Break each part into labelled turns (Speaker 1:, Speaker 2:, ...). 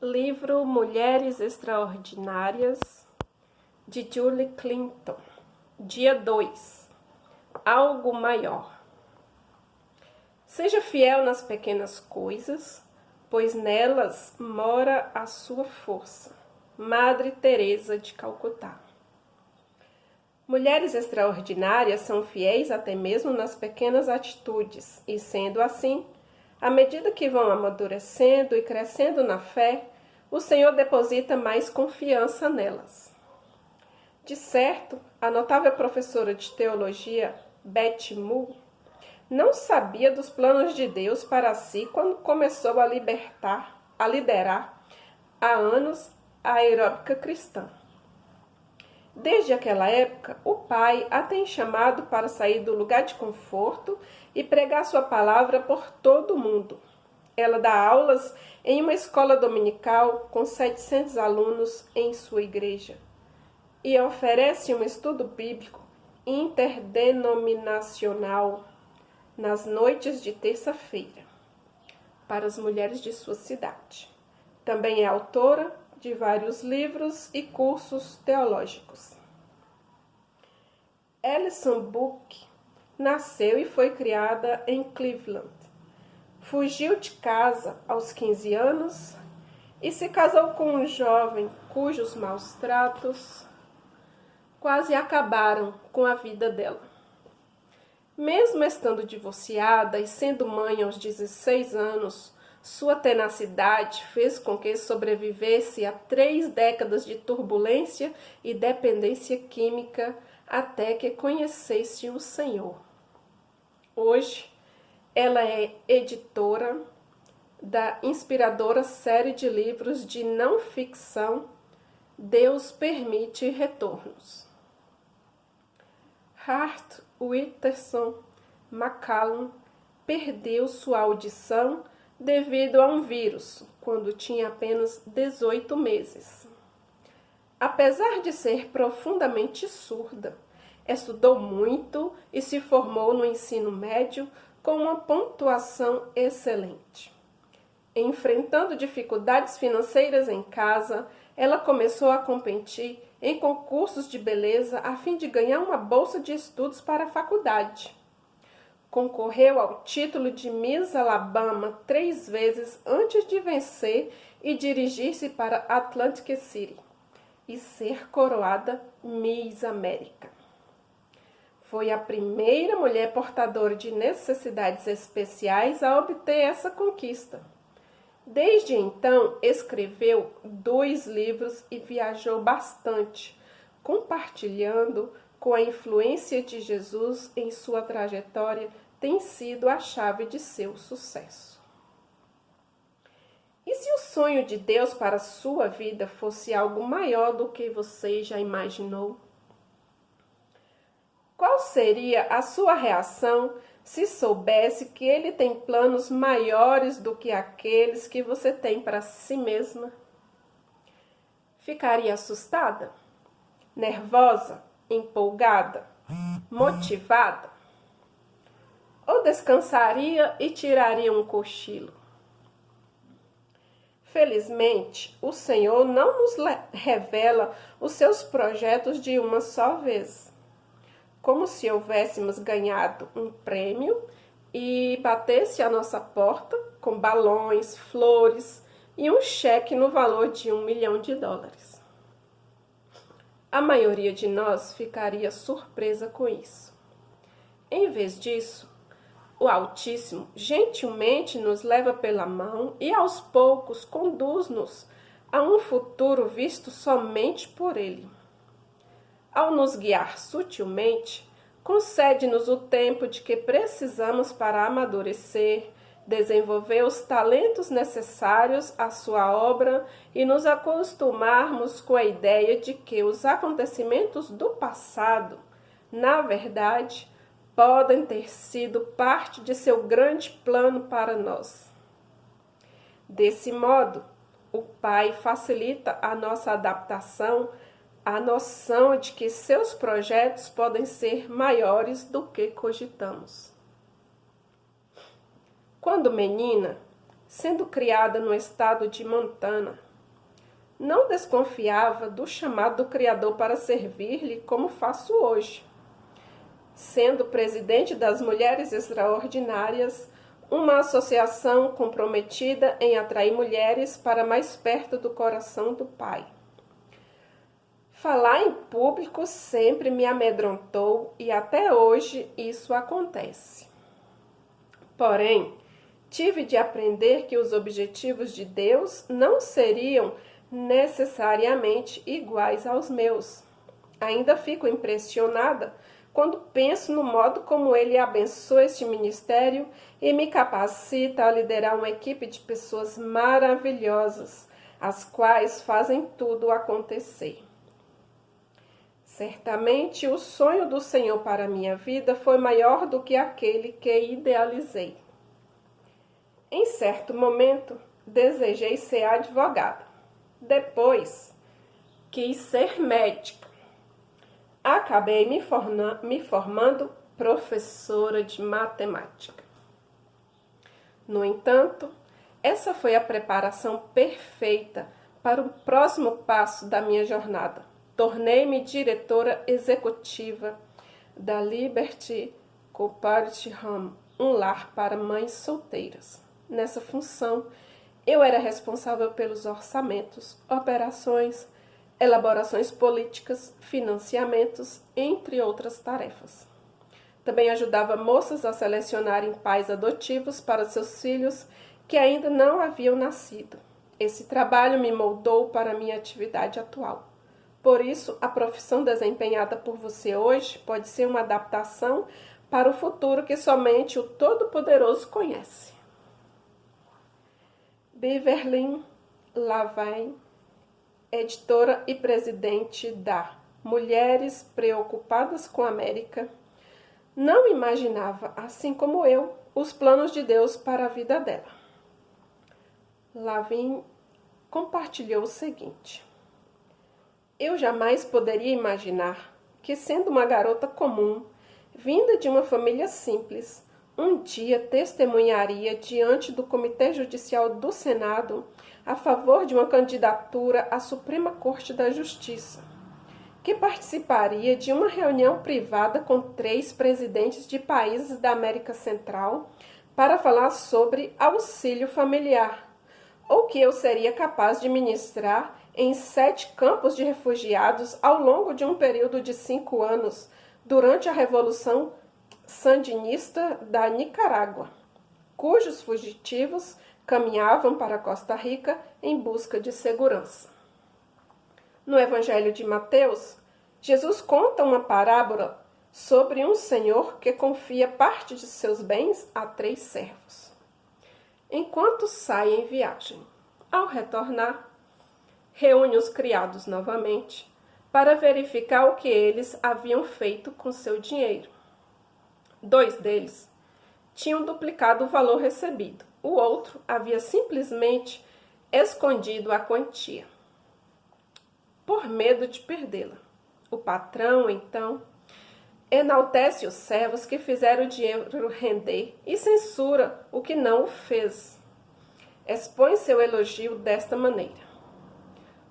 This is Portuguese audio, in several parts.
Speaker 1: Livro Mulheres Extraordinárias, de Julie Clinton. Dia 2. Algo maior. Seja fiel nas pequenas coisas, pois nelas mora a sua força. Madre Teresa de Calcutá. Mulheres extraordinárias são fiéis até mesmo nas pequenas atitudes, e sendo assim, à medida que vão amadurecendo e crescendo na fé, o Senhor deposita mais confiança nelas. De certo, a notável professora de teologia, Betty Moore, não sabia dos planos de Deus para si quando começou a liderar há anos a aeróbica cristã. Desde aquela época, o pai a tem chamado para sair do lugar de conforto e pregar sua palavra por todo o mundo. Ela dá aulas em uma escola dominical com 700 alunos em sua igreja e oferece um estudo bíblico interdenominacional nas noites de terça-feira para as mulheres de sua cidade. Também é autora de vários livros e cursos teológicos. Alison Book nasceu e foi criada em Cleveland. Fugiu de casa aos 15 anos e se casou com um jovem cujos maus tratos quase acabaram com a vida dela. Mesmo estando divorciada e sendo mãe aos 16 anos, sua tenacidade fez com que sobrevivesse a 3 décadas de turbulência e dependência química até que conhecesse o Senhor. Hoje, ela é editora da inspiradora série de livros de não ficção Deus Permite Retornos. Hart Witterson McCallum perdeu sua audição devido a um vírus, quando tinha apenas 18 meses. Apesar de ser profundamente surda, estudou muito e se formou no ensino médio com uma pontuação excelente. Enfrentando dificuldades financeiras em casa, ela começou a competir em concursos de beleza a fim de ganhar uma bolsa de estudos para a faculdade. Concorreu ao título de Miss Alabama 3 vezes antes de vencer e dirigir-se para Atlantic City e ser coroada Miss América. Foi a primeira mulher portadora de necessidades especiais a obter essa conquista. Desde então, escreveu 2 livros e viajou bastante, compartilhando com a influência de Jesus em sua trajetória tem sido a chave de seu sucesso. E se o sonho de Deus para a sua vida fosse algo maior do que você já imaginou? Qual seria a sua reação se soubesse que Ele tem planos maiores do que aqueles que você tem para si mesma? Ficaria assustada? Nervosa? Empolgada? Motivada? Ou descansaria e tiraria um cochilo? Felizmente, o Senhor não nos revela os seus projetos de uma só vez, como se houvéssemos ganhado um prêmio e batesse à nossa porta com balões, flores e um cheque no valor de $1 milhão. A maioria de nós ficaria surpresa com isso. Em vez disso, o Altíssimo gentilmente nos leva pela mão e aos poucos conduz-nos a um futuro visto somente por Ele. Ao nos guiar sutilmente, concede-nos o tempo de que precisamos para amadurecer, desenvolver os talentos necessários à sua obra e nos acostumarmos com a ideia de que os acontecimentos do passado, na verdade, podem ter sido parte de seu grande plano para nós. Desse modo, o Pai facilita a nossa adaptação à noção de que seus projetos podem ser maiores do que cogitamos. Quando menina, sendo criada no estado de Montana, não desconfiava do chamado do Criador para servir-lhe como faço hoje. Sendo presidente das Mulheres Extraordinárias, uma associação comprometida em atrair mulheres para mais perto do coração do Pai. Falar em público sempre me amedrontou e até hoje isso acontece. Porém, tive de aprender que os objetivos de Deus não seriam necessariamente iguais aos meus. Ainda fico impressionada quando penso no modo como Ele abençoa este ministério e me capacita a liderar uma equipe de pessoas maravilhosas, as quais fazem tudo acontecer. Certamente o sonho do Senhor para a minha vida foi maior do que aquele que idealizei. Em certo momento, desejei ser advogada. Depois, quis ser médica. Acabei me formando professora de matemática. No entanto, essa foi a preparação perfeita para o próximo passo da minha jornada. Tornei-me diretora executiva da Liberty Cooperative Home, um lar para mães solteiras. Nessa função, eu era responsável pelos orçamentos, operações, elaborações políticas, financiamentos, entre outras tarefas. Também ajudava moças a selecionarem pais adotivos para seus filhos que ainda não haviam nascido. Esse trabalho me moldou para a minha atividade atual. Por isso, a profissão desempenhada por você hoje pode ser uma adaptação para o futuro que somente o Todo-Poderoso conhece. Beverly LaValle, editora e presidente da Mulheres Preocupadas com a América, não imaginava, assim como eu, os planos de Deus para a vida dela. LaValle compartilhou o seguinte: eu jamais poderia imaginar que, sendo uma garota comum, vinda de uma família simples, um dia testemunharia diante do Comitê Judicial do Senado a favor de uma candidatura à Suprema Corte da Justiça, que participaria de uma reunião privada com 3 presidentes de países da América Central para falar sobre auxílio familiar, ou que eu seria capaz de ministrar em 7 campos de refugiados ao longo de um período de 5 anos, durante a Revolução Sandinista da Nicarágua, cujos fugitivos caminhavam para Costa Rica em busca de segurança. No Evangelho de Mateus, Jesus conta uma parábola sobre um senhor que confia parte de seus bens a 3 servos. Enquanto sai em viagem, ao retornar, reúne os criados novamente para verificar o que eles haviam feito com seu dinheiro. 2 deles tinham duplicado o valor recebido. O outro havia simplesmente escondido a quantia, por medo de perdê-la. O patrão, então, enaltece os servos que fizeram o dinheiro render e censura o que não o fez. Expõe seu elogio desta maneira: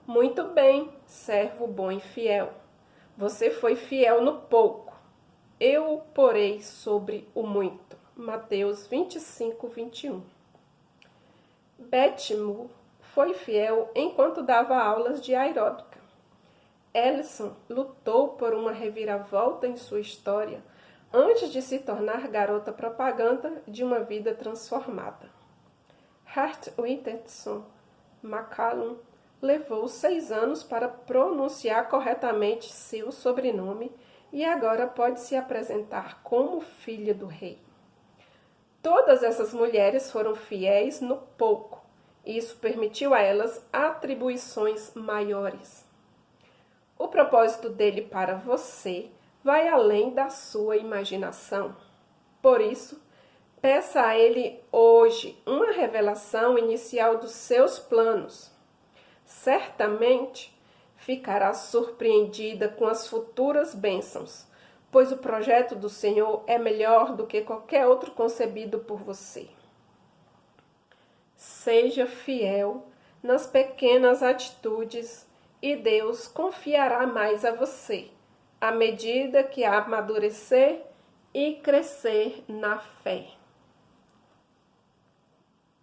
Speaker 1: muito bem, servo bom e fiel. Você foi fiel no pouco. Eu o porei sobre o muito. Mateus 25, 21. Betty Moore foi fiel enquanto dava aulas de aeróbica. Ellison lutou por uma reviravolta em sua história antes de se tornar garota propaganda de uma vida transformada. Hart Winterson McCallum levou 6 anos para pronunciar corretamente seu sobrenome e agora pode se apresentar como filha do rei. Todas essas mulheres foram fiéis no pouco, e isso permitiu a elas atribuições maiores. O propósito dele para você vai além da sua imaginação. Por isso, peça a ele hoje uma revelação inicial dos seus planos. Certamente ficará surpreendida com as futuras bênçãos, pois o projeto do Senhor é melhor do que qualquer outro concebido por você. Seja fiel nas pequenas atitudes e Deus confiará mais a você, à medida que amadurecer e crescer na fé.